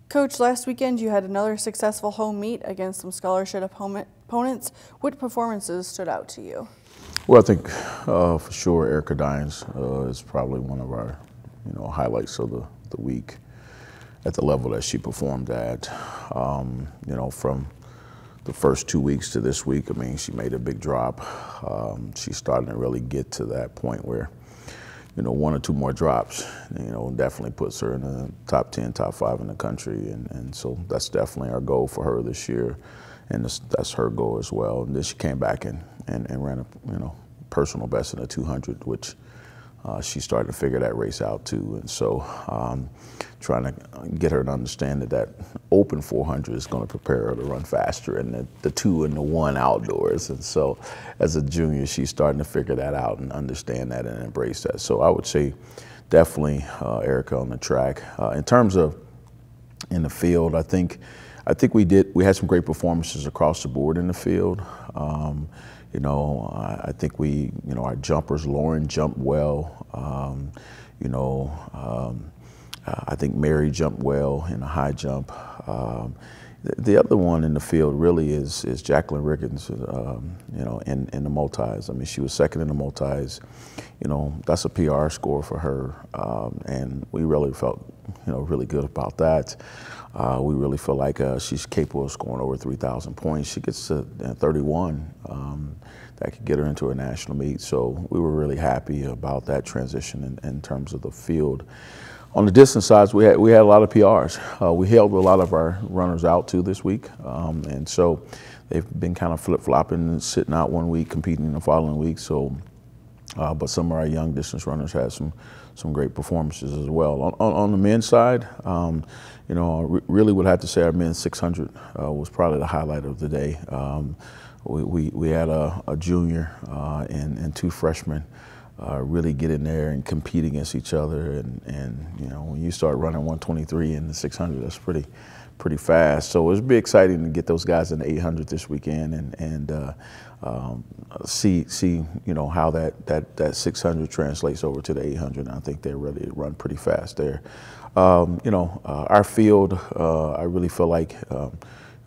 Coach, last weekend you had another successful home meet against some scholarship opponents. What performances stood out to you? Well, I think for sure Erica Dines is probably one of our highlights of the week at the level that she performed at. From the first 2 weeks to this week, I mean, she made a big drop. She's starting to really get to that point where, one or two more drops, definitely puts her in the top 10, top 5 in the country. And so that's definitely our goal for her this year. And that's her goal as well. And then she came back and ran a personal best in the 200, which she started to figure that race out too. And so trying to get her to understand that open 400 is going to prepare her to run faster, and the 2 and the 1 outdoors. And so as a junior, she's starting to figure that out and understand that and embrace that. So I would say definitely Erica on the track. In terms of in the field, I think we had some great performances across the board in the field. I think our jumpers, Lauren jumped well. I think Mary jumped well in a high jump. The other one in the field really is Jacqueline Riggins, in the multis. I mean, she was second in the multis. That's a PR score for her, and we really felt, really good about that. We really feel like she's capable of scoring over 3,000 points. She gets to 31. That could get her into a national meet. So we were really happy about that transition in terms of the field. On the distance sides, we had a lot of PRs. We held a lot of our runners out too this week, and so they've been kind of flip-flopping and sitting out one week, competing the following week. So, but some of our young distance runners had some great performances as well. On the men's side, really would have to say our men's 600 was probably the highlight of the day. We had a junior and 2 freshmen really get in there and compete against each other, and when you start running 123 in the 600, that's pretty fast. So it's be exciting to get those guys in the 800 this weekend and see how that 600 translates over to the 800. And I think they're ready to run pretty fast there. Our field, I really feel like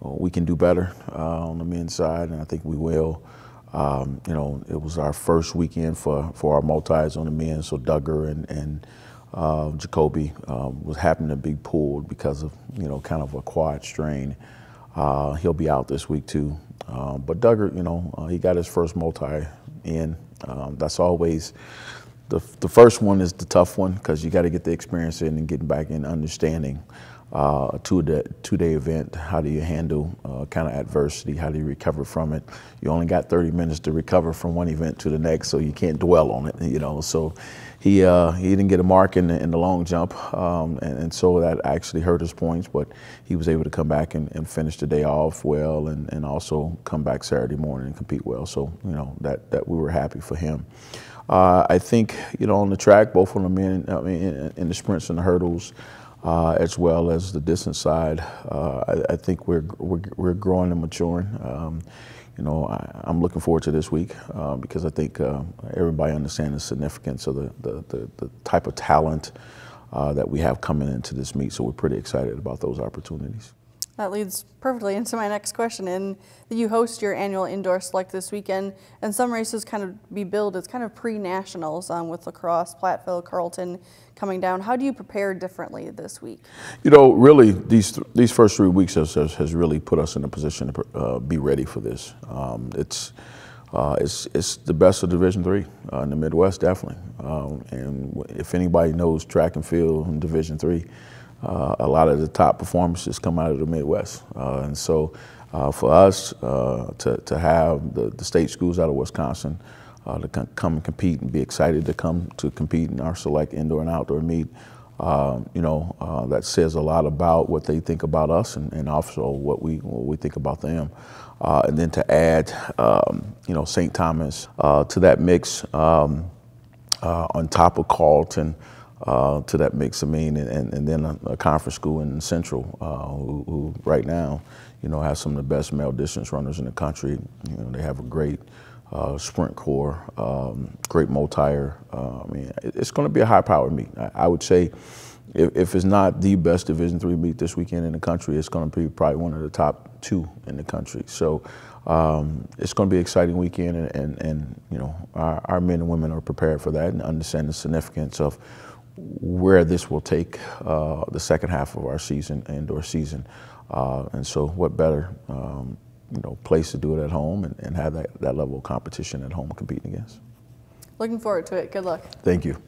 we can do better on the men's side, and I think we will. It was our first weekend for our multis on the men, so Duggar and Jacoby was happening to be pulled because of kind of a quad strain. He'll be out this week too. But Duggar, he got his first multi in. That's always the first one is the tough one because you got to get the experience in and getting back in understanding. A two-day event, how do you handle kind of adversity? How do you recover from it? You only got 30 minutes to recover from one event to the next, so you can't dwell on it, So he didn't get a mark in the long jump, and so that actually hurt his points, but he was able to come back and finish the day off well and also come back Saturday morning and compete well. So, that we were happy for him. I think, on the track, both on the men, in the sprints and the hurdles, as well as the distance side, I think we're growing and maturing. I'm looking forward to this week because I think everybody understands the significance of the type of talent that we have coming into this meet. So we're pretty excited about those opportunities. That leads perfectly into my next question. And you host your annual indoor select this weekend, and some races kind of be billed as kind of pre-nationals with lacrosse, Platteville, Carleton coming down. How do you prepare differently this week? Really, these first 3 weeks has really put us in a position to be ready for this. It's the best of Division III in the Midwest, definitely. And if anybody knows track and field in Division III, a lot of the top performances come out of the Midwest. And so for us to have the state schools out of Wisconsin to come and compete and be excited to come to compete in our select indoor and outdoor meet, that says a lot about what they think about us and also what we think about them. And then to add, St. Thomas to that mix on top of Carleton, to that mix, and then a conference school in Central, who right now, have some of the best male distance runners in the country. They have a great sprint core, great multi-tire. I mean, it's going to be a high-powered meet. I would say if it's not the best Division III meet this weekend in the country, it's going to be probably one of the top 2 in the country. So it's going to be an exciting weekend, and you know, our men and women are prepared for that and understand the significance of where this will take the second half of our season, indoor season. And so what better you know, place to do it at home and have that level of competition at home competing against. Looking forward to it. Good luck. Thank you.